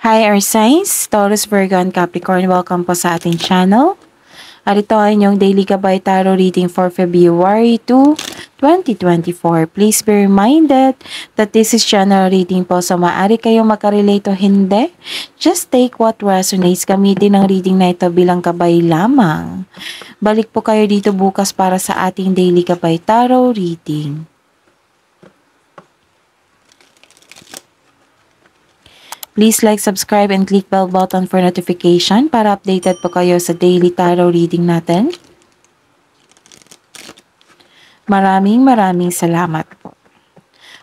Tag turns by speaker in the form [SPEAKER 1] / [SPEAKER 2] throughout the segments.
[SPEAKER 1] Hi, our signs, Taurus, Virgo, and Capricorn. Welcome po sa ating channel. At ito ay inyong Daily Gabay Tarot reading for February 2, 2024. Please be reminded that this is general reading po, so maaari kayong makarelate o hindi. Just take what resonates. Gamitin ang reading na ito bilang gabay lamang. Balik po kayo dito bukas para sa ating Daily Gabay Tarot reading. Please like, subscribe, and click bell button for notification para updated po kayo sa daily tarot reading natin. Maraming salamat po.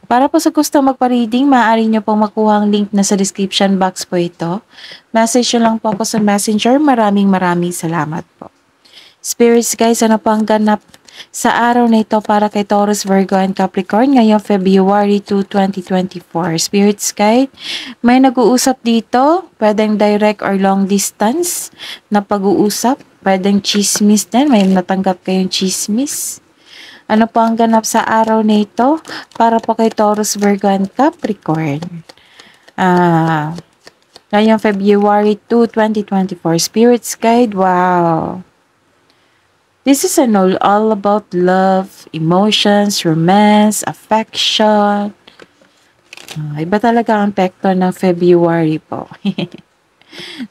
[SPEAKER 1] Para po sa gusto magpa-reading, maaari nyo pong makuha ang link na sa description box po ito. Message nyo lang po ako sa messenger. Maraming salamat po. Spirits guys, ano po ang ganap sa araw na ito para kay Taurus, Virgo, and Capricorn ngayong February 2, 2024. Spirits guide, may nag-uusap dito, pwedeng direct or long distance na pag-uusap, pwedeng chismis din, may natanggap kayong chismis. Ano po ang ganap sa araw na ito para po kay Taurus, Virgo, and Capricorn? Ngayong February 2, 2024. Spirits guide, wow! This is all about love, emotions, romance, affection. Iba talaga ang pekto ng February po.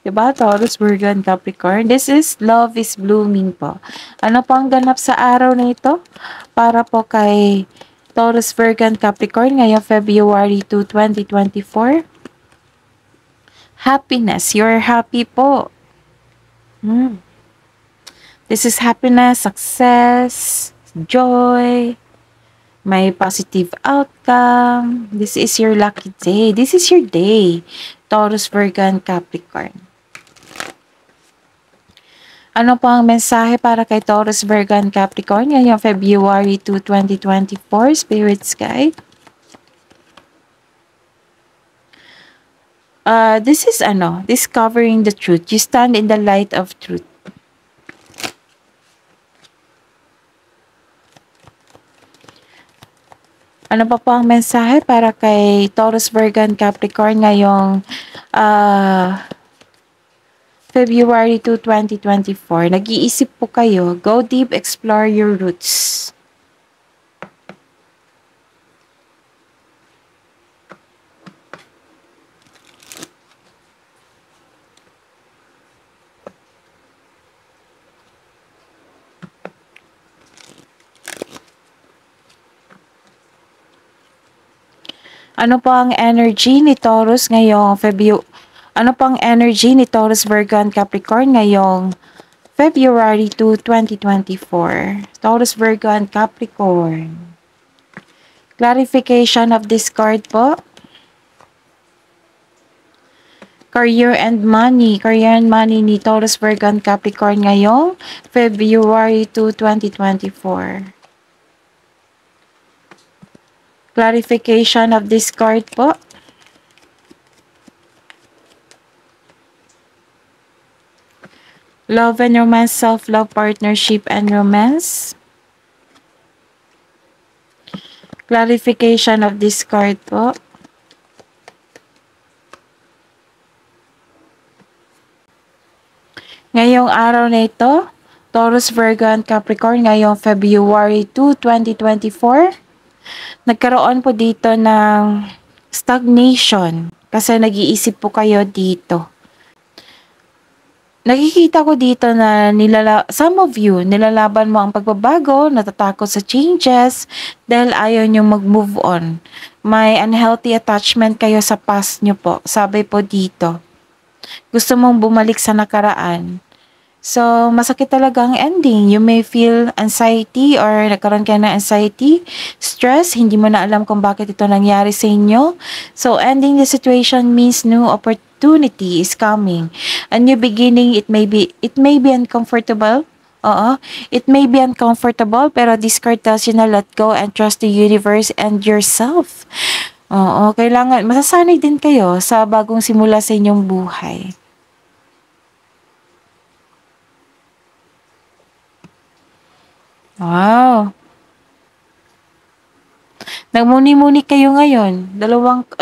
[SPEAKER 1] Diba? Taurus, Virgo, and Capricorn. This is love is blooming po. Ano po ang ganap sa araw na ito? Para po kay Taurus, Virgo, and Capricorn ngayong February 2, 2024. Happiness. You're happy po. This is happiness, success, joy, may positive outcome. This is your lucky day. This is your day, Taurus, Virgo, and Capricorn. Ano po ang mensahe para kay Taurus, Virgo, and Capricorn ngayong February 2, 2024, Spirits Guide? This is discovering the truth. You stand in the light of truth. Ano pa po ang mensahe para kay Taurus, Virgo, and Capricorn ngayong February 2, 2024? Nag-iisip po kayo. Go deep, explore your roots. Ano po ang energy ni Taurus ngayong Virgo, and Capricorn ngayong February 2, 2024? Taurus, Virgo, and Capricorn. Clarification of this card po. Career and money. Career and money ni Taurus, Virgo, and Capricorn ngayong February 2, 2024. Clarification of this card po. Love and romance, self-love, partnership, and romance. Clarification of this card po. Ngayong araw na ito, Taurus, Virgo, and Capricorn ngayong February 2, 2024. Nagkaroon po dito ng stagnation kasi nag-iisip po kayo dito. Nakikita ko dito na some of you, nilalaban mo ang pagbabago, natatakot sa changes dahil ayaw nyo mag-move on. May unhealthy attachment kayo sa past nyo po. Sabi po dito, gusto mong bumalik sa nakaraan. So, masakit talaga ang ending. You may feel anxiety or nagkaroon kayo ng anxiety, stress, hindi mo na alam kung bakit ito nangyari sa inyo. So, ending the situation means new opportunity is coming. A new beginning, it may be uncomfortable. It may be uncomfortable, pero this card tells you na let go and trust the universe and yourself. Kailangan, masasanay din kayo sa bagong simula sa inyong buhay. Wow. Nagmuni-muni kayo ngayon.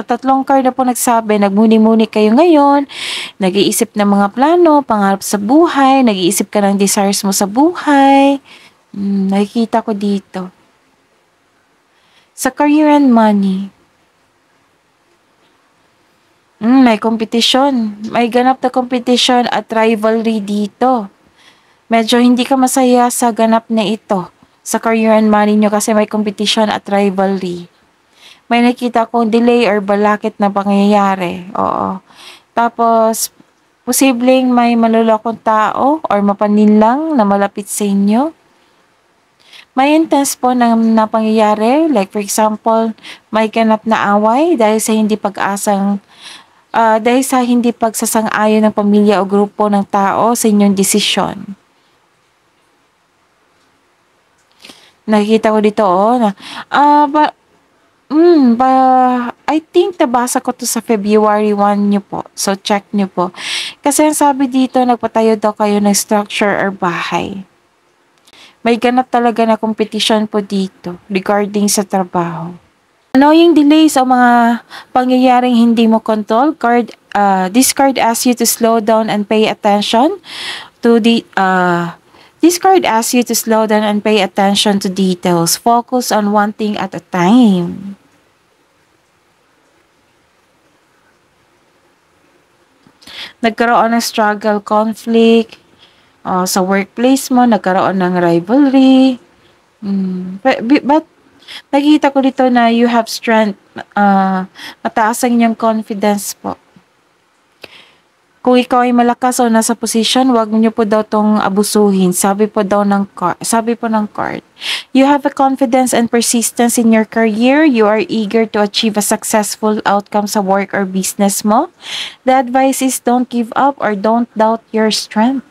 [SPEAKER 1] Tatlong card na po nagsabi, nagmuni-muni kayo ngayon, nag-iisip ng mga plano, pangarap sa buhay, nag-iisip ka ng desires mo sa buhay. Nakikita ko dito. Sa career and money, may competition. May ganap na competition at rivalry dito. Medyo hindi ka masaya sa ganap na ito sa career and money nyo kasi may competition at rivalry. May nakita kong delay or balakit na pangyayari. Oo. Tapos, posibleng may malulokong tao or mapaninlang na malapit sa inyo. May intense po na pangyayari. Like for example, may ganap na away dahil sa hindi pagsasang-ayon ng pamilya o grupo ng tao sa inyong desisyon. Nakikita ko dito, I think nabasa ko to sa February 1 nyo po. So, check nyo po. Kasi ang sabi dito, nagpatayo daw kayo ng structure or bahay. May ganap talaga na competition po dito regarding sa trabaho. Ano yung delays o mga pangyayaring hindi mo control? This card asks you to slow down and pay attention to This card asks you to slow down and pay attention to details. Focus on one thing at a time. Nagkaroon ng struggle, conflict, sa workplace mo, nagkaroon ng rivalry. But nakita ko dito na you have strength, mataas ang inyong confidence po. Kung ikaw ay malakas o nasa position, wag niyo po daw tong abusuhin. Sabi po ng card. You have a confidence and persistence in your career. You are eager to achieve a successful outcome sa work or business mo. The advice is don't give up or don't doubt your strength.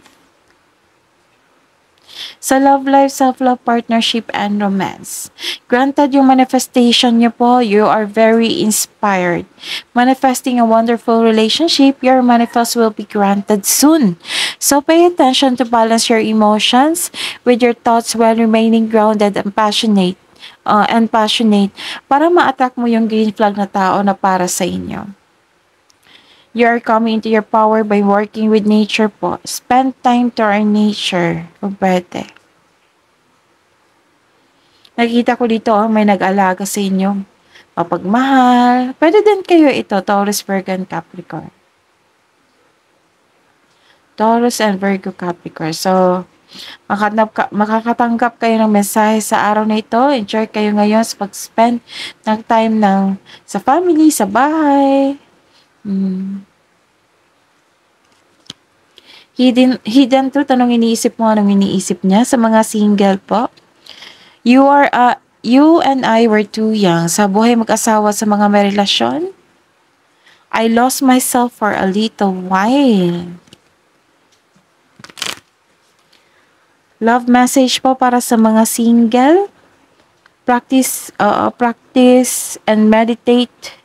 [SPEAKER 1] Sa love life, self-love, partnership, and romance. Granted yung manifestation niyo po, you are very inspired. Manifesting a wonderful relationship, your manifest will be granted soon. So pay attention to balance your emotions with your thoughts while remaining grounded and passionate para ma-attract mo yung green flag na tao na para sa inyo. You are coming into your power by working with nature po. Spend time to our nature. O pwede. Nakita ko dito, may nag-alaga sa inyo. Mapagmahal. Pwede din kayo ito, Taurus, Virgo, and Capricorn. Taurus and Virgo, Capricorn. So, makakatanggap kayo ng mensahe sa araw na ito. Enjoy kayo ngayon sa pag-spend ng time sa family, sa bahay. Hidden truth, anong iniisip mo, anong iniisip niya sa mga single po? You and I were too young. Sa buhay mag-asawa sa mga may relasyon, I lost myself for a little while. Love message po para sa mga single. Practice and meditate.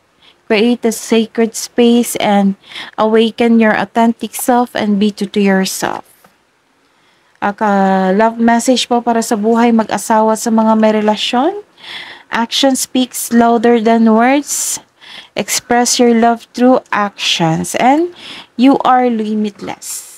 [SPEAKER 1] Create a sacred space and awaken your authentic self and be true to yourself. Love message po para sa buhay mag-asawa sa mga may relasyon. Action speaks louder than words. Express your love through actions and you are limitless.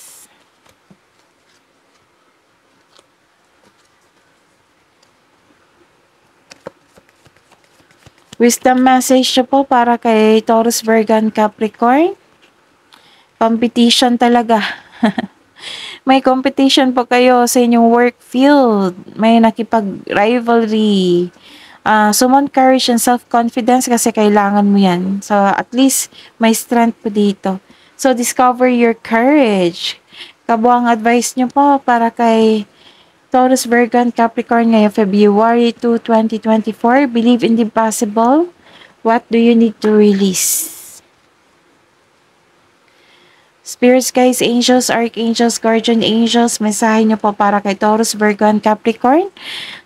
[SPEAKER 1] Wisdom message po para kay Taurus, Virgo, and Capricorn. Competition talaga. May competition po kayo sa inyong work field. May nakipag-rivalry. Summon courage and self-confidence kasi kailangan mo yan. So, at least may strength po dito. So, discover your courage. Kabuang advice nyo po para kay Taurus, Virgo, and Capricorn ngayong February 2, 2024. Believe in the impossible. What do you need to release? Spirits, guides, angels, archangels, guardian angels, mensahe niyo po para kay Taurus, Virgo, and Capricorn.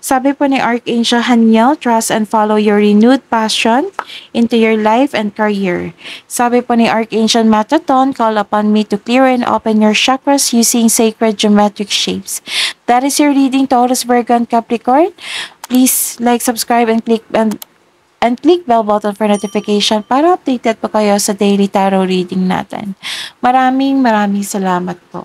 [SPEAKER 1] Sabi po ni Archangel Haniel, trust and follow your renewed passion into your life and career. Sabi po ni Archangel Metatron, call upon me to clear and open your chakras using sacred geometric shapes. That is your reading, Taurus, Virgo, and Capricorn. Please like, subscribe, and click and click bell button for notification para updated po kayo sa daily tarot reading natin. Maraming salamat po.